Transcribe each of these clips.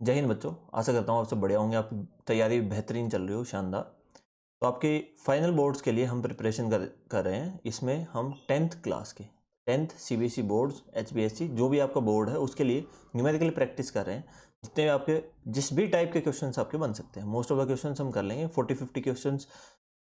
जय हिंद बच्चों, आशा करता हूँ आपसे बढ़िया होंगे। आपकी तैयारी बेहतरीन चल रही हो, शानदार। तो आपके फाइनल बोर्ड्स के लिए हम प्रिपरेशन कर रहे हैं। इसमें हम 10th क्लास के 10th CBSE बोर्ड्स, HBSE जो भी आपका बोर्ड है उसके लिए न्यूमेरिकल प्रैक्टिस कर रहे हैं। जितने भी आपके जिस भी टाइप के क्वेश्चंस आपके बन सकते हैं, मोस्ट ऑफ द क्वेश्चंस हम कर लेंगे। 40-50 क्वेश्चंस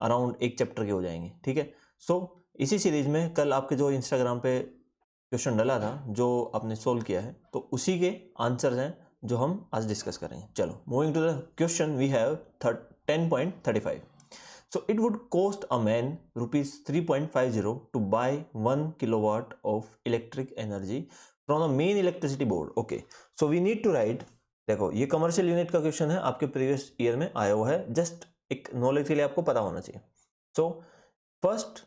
अराउंड एक चैप्टर के हो जाएंगे, ठीक है। सो इसी सीरीज में कल आपके जो इंस्टाग्राम पे क्वेश्चन डाला था, जो आपने सोल्व किया है, तो उसी के आंसर्स हैं जो हम आज डिस्कस करेंगे। चलो, moving to the question, we have 10.35. So it would cost a man rupees 3.50 to buy 1 kilowatt of electric energy from the main electricity board. Okay, so we need to write. देखो, ये commercial unit का question है, आपके previous year में आया हुआ है। Just एक नॉलेज के लिए आपको पता होना चाहिए। So first,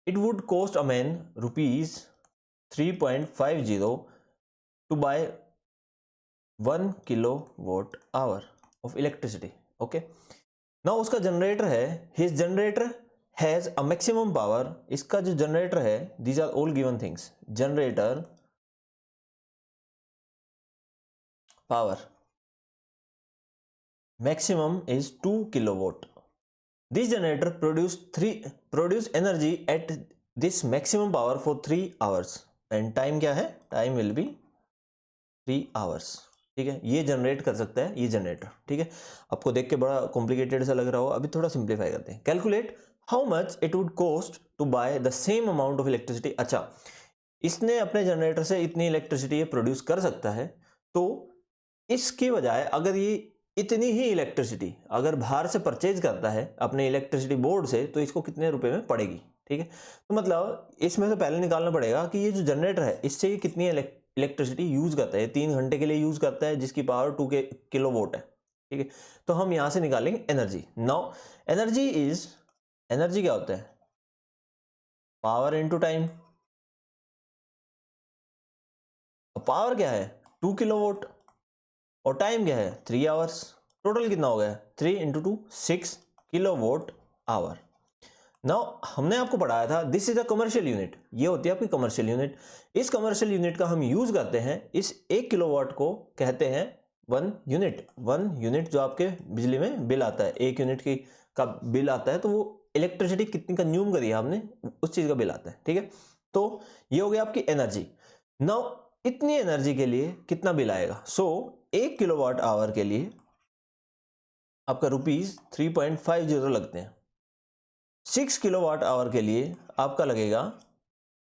it would cost a man rupees 3.50 to buy 1 kilowatt hour of electricity. Okay, now उसका जनरेटर है, his generator has a maximum power. इसका जो जनरेटर है, these are all given things. Generator power maximum is 2 kilowatt. This generator produce energy at this maximum power for 3 hours and time क्या है, time will be 3 hours. ठीक है, ये generate कर सकता है ये जनरेटर। ठीक है, आपको देख के बड़ा कॉम्प्लिकेटेड सा लग रहा हो, अभी थोड़ा सिंप्लीफाई करते हैं। Calculate how much it would cost to buy the same amount of electricity. अच्छा, इसने अपने जनरेटर से इतनी इलेक्ट्रिसिटी ये प्रोड्यूस कर सकता है, तो इसके बजाय अगर ये इतनी ही इलेक्ट्रिसिटी अगर बाहर से परचेज करता है अपने इलेक्ट्रिसिटी बोर्ड से, तो इसको कितने रुपए में पड़ेगी। ठीक है, तो मतलब इसमें से पहले निकालना पड़ेगा कि ये जो जनरेटर है इससे ये कितनी इलेक्ट्रिसिटी यूज करता है। 3 घंटे के लिए यूज करता है, जिसकी पावर 2 किलोवाट है। ठीक है, तो हम यहां से निकालेंगे एनर्जी। नाउ एनर्जी क्या होता है, पावर इनटू टाइम। पावर क्या है 2 किलोवाट और टाइम क्या है 3 आवर्स। टोटल कितना हो गया 3 इंटू 2 6 किलोवाट आवर। नाउ हमने आपको पढ़ाया था this is a commercial unit, ये होती है आपकी कमर्शियल यूनिट। इस कमर्शियल यूनिट का हम यूज करते हैं, इस 1 किलोवाट को कहते हैं 1 यूनिट। 1 यूनिट जो आपके बिजली में बिल आता है, 1 यूनिट की का बिल आता है, तो वो इलेक्ट्रिसिटी कितनी कंज्यूम करी है आपने, उस चीज का बिल आता है। ठीक है, तो ये हो गया आपकी एनर्जी। नाउ इतनी एनर्जी के लिए कितना बिल आएगा। सो 1 किलोवाट आवर के लिए आपका रुपीज 3.50 लगते हैं। 6 किलोवाट आवर के लिए आपका लगेगा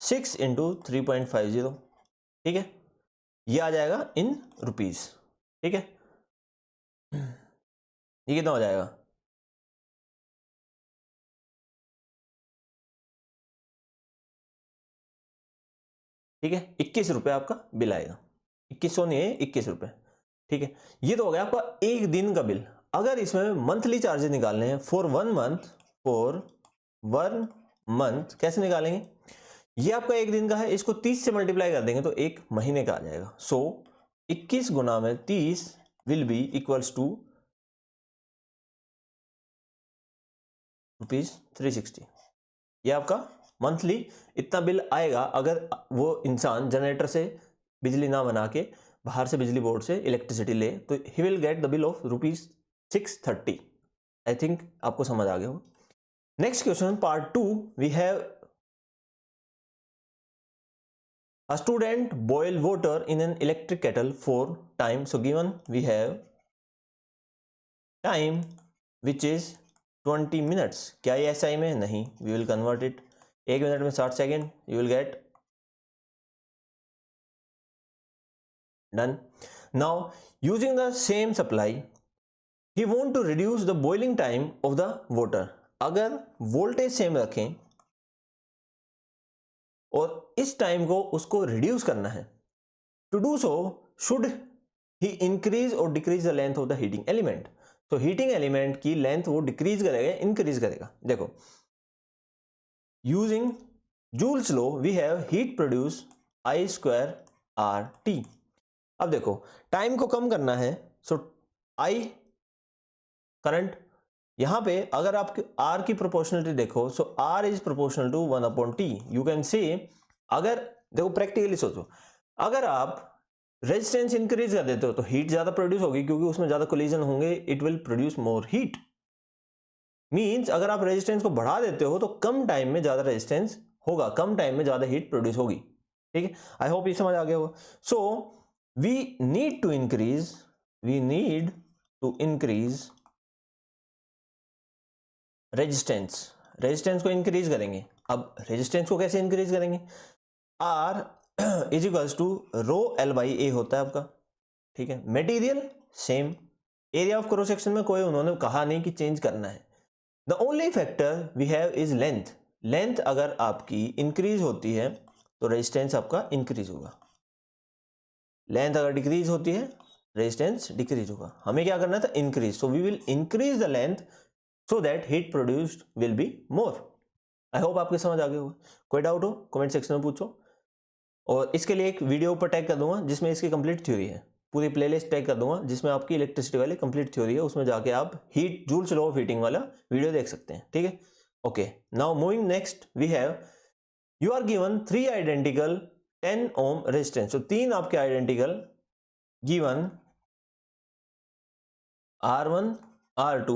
6 इंटू 3.50। ठीक है, ये आ जाएगा इन रुपीज। ठीक है, ये कितना हो जाएगा, ठीक है 21 रुपए आपका बिल आएगा। 2100 नहीं है, 21 रुपए। ठीक है, ये तो हो गया आपका एक दिन का बिल। अगर इसमें मंथली चार्जेस निकालने हैं फॉर 1 मंथ, कैसे निकालेंगे। ये आपका एक दिन का है, इसको 30 से मल्टीप्लाई कर देंगे तो एक महीने का आ जाएगा। सो 21 गुना में 30 विल बी इक्वल्स टू ₹360। ये आपका मंथली इतना बिल आएगा अगर वो इंसान जनरेटर से बिजली ना बना के बाहर से बिजली बोर्ड से इलेक्ट्रिसिटी ले, तो he will get the bill of ₹630। I think आपको समझ आ गया हो। नेक्स्ट क्वेश्चन पार्ट 2, वी हैव a student boil water in an electric kettle for time. So given we have time which is 20 minutes. क्या ये SI में नहीं, we will convert it। 1 minute में 60 second, you will get done. Now using the same supply he want to reduce the boiling time of the water. अगर voltage same रखें और इस time को उसको रिड्यूस करना है, to do so should he increase और decrease the length of the heating element. तो हीटिंग एलिमेंट की लेंथ वो डिक्रीज करेगा इंक्रीज करेगा। देखो, using Joule's law we have heat produce I² RT। अब देखो, टाइम को कम करना है, सो I करंट, यहां पे अगर आप R की प्रोपोर्शनलिटी देखो, so R is proportional to 1/T। You can say, अगर देखो प्रैक्टिकली सोचो, अगर आप रेजिस्टेंस इंक्रीज कर देते हो तो हीट ज्यादा प्रोड्यूस होगी, क्योंकि उसमें ज्यादा कोलिजन होंगे, it will produce more heat. Means अगर आप रेजिस्टेंस को बढ़ा देते हो तो कम टाइम में ज्यादा रेजिस्टेंस होगा, कम टाइम में ज्यादा हीट प्रोड्यूस होगी। ठीक है, आई होप ये समझ आ गया होगा। So we need to increase resistance को इंक्रीज करेंगे। अब रेजिस्टेंस को कैसे इंक्रीज करेंगे? R is equals to rho L by A होता है आपका। ठीक है, material same, area of cross section में कोई उन्होंने कहा नहीं कि चेंज करना है। The only factor we have is length. Length अगर आपकी इंक्रीज होती है तो रेजिस्टेंस आपका इंक्रीज होगा, लेंथ अगर डिक्रीज होती है रेजिस्टेंस डिक्रीज होगा। हमें क्या करना था? Increase. So we will increase the length so that heat produced will be more. I hope आपके समझ आ गया होगा। कोई डाउट हो कमेंट सेक्शन में पूछो, और इसके लिए एक वीडियो ऊपर टैग कर दूंगा जिसमें इसकी कंप्लीट थ्योरी है, पूरी प्लेलिस्ट टैग कर दूंगा जिसमें आपकी इलेक्ट्रिसिटी वाली कंप्लीट थ्योरी है, उसमें जाके आप जूल्स लॉ ऑफ हीटिंग वाला वीडियो देख सकते हैं। ठीक है, okay, now moving next we have, you are given 3 identical 10 ohm resistance. तो 3 आपके identical given R1 R2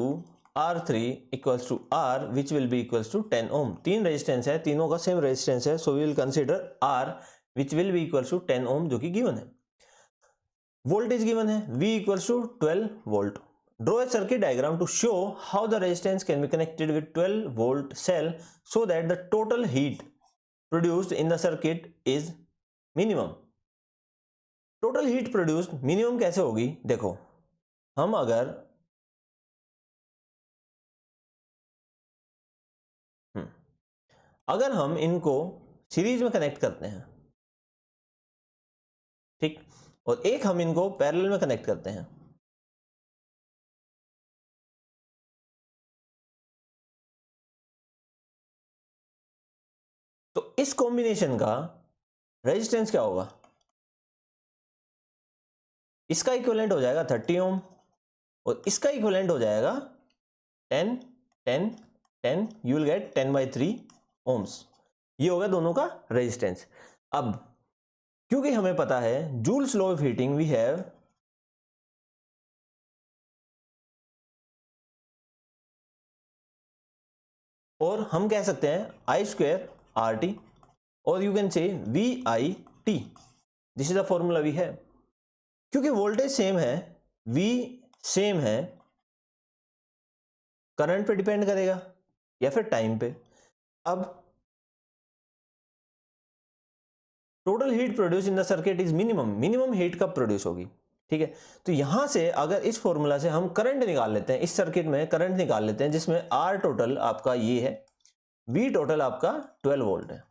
R3 equals to R which will be equals to 10 ohm. 3 resistance है, तीनों का सेम रेजिस्टेंस है, so we will consider R which will be equals to 10 ohm जो कि given है। Voltage given है V equals to 12 volt. Draw a circuit diagram to show how the resistance can be connected with 12 volt cell so that the total heat produced in the circuit is minimum. Total heat produced minimum कैसे होगी? देखो, हम अगर हम इनको series में connect करते हैं, ठीक, और एक हम इनको पैरेलल में कनेक्ट करते हैं, तो इस कॉम्बिनेशन का रेजिस्टेंस क्या होगा? इसका इक्विवेलेंट हो जाएगा 30 ओम और इसका इक्विवेलेंट हो जाएगा 10 10 10, यू विल गेट 10/3 ओम्स। ये होगा दोनों का रेजिस्टेंस। अब क्योंकि हमें पता है Joule's law of heating we have और हम कह सकते हैं I² RT और you can say VIT, this is the formula we have. क्योंकि वोल्टेज सेम है, V सेम है, करंट पे डिपेंड करेगा या फिर टाइम पे। अब total heat produce in the circuit is minimum heat कब प्रोड्यूस होगी? ठीक है, तो यहां से अगर इस फॉर्मूला से हम करंट निकाल लेते हैं, इस सर्किट में करंट निकाल लेते हैं जिसमें R टोटल आपका ये है, V टोटल आपका 12 वोल्ट है,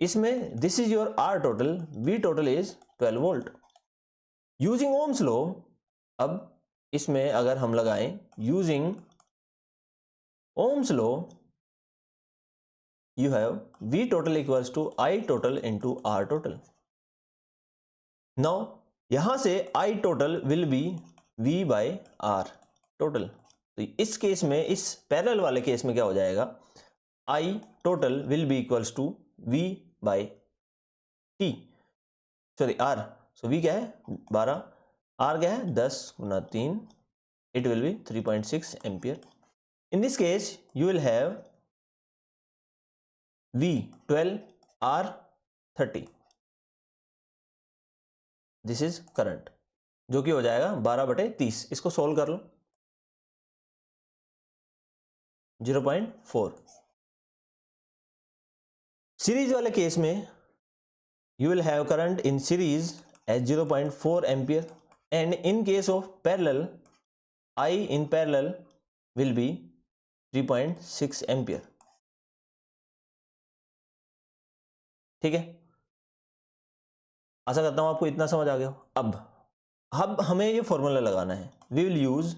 इसमें this is your R total, V total is 12 volt. Using Ohm's law, अब इसमें अगर हम लगाएं using Ohm's law, you have V total equals to I total into R total. Now यहां से I total will be V by R total। तो इस case में, इस पैरेलल वाले केस में क्या हो जाएगा? I total will be equals to V by T, sorry R। So V क्या है? 12, R क्या है? 10 गुना 3, it will be 3.6 ampere. In this case you will have V 12, R 30, this is current, जो कि हो जाएगा 12/30। इसको सोल्व कर लो, 0.4। सीरीज वाले केस में you will have current in series as 0.4 ampere and in case of parallel I in parallel will be 3.6 ampere. ठीक है, आशा करता हूं आपको इतना समझ आ गया हो। अब हमें ये फॉर्मूला लगाना है, we will use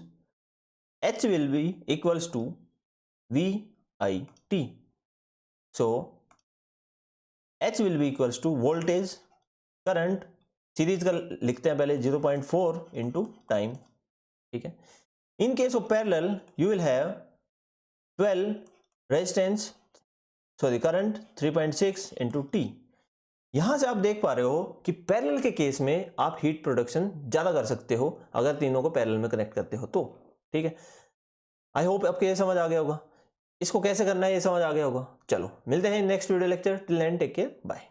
H will be equals to VIT। So H will be equals to voltage, current, series का लिखते हैं पहले 0.4 इंटू टाइम। ठीक है, in case of parallel you will have 12 resistance, sorry current 3.6 into T। यहाँ से आप देख पा रहे हो कि पैरेलल के केस में आप हीट प्रोडक्शन ज़्यादा कर सकते हो अगर तीनों को पैरेलल में कनेक्ट करते हो तो। ठीक है, आई होप आपको ये समझ आ गया होगा, इसको कैसे करना है ये समझ आ गया होगा। चलो मिलते हैं next video lecture, till then take care, bye.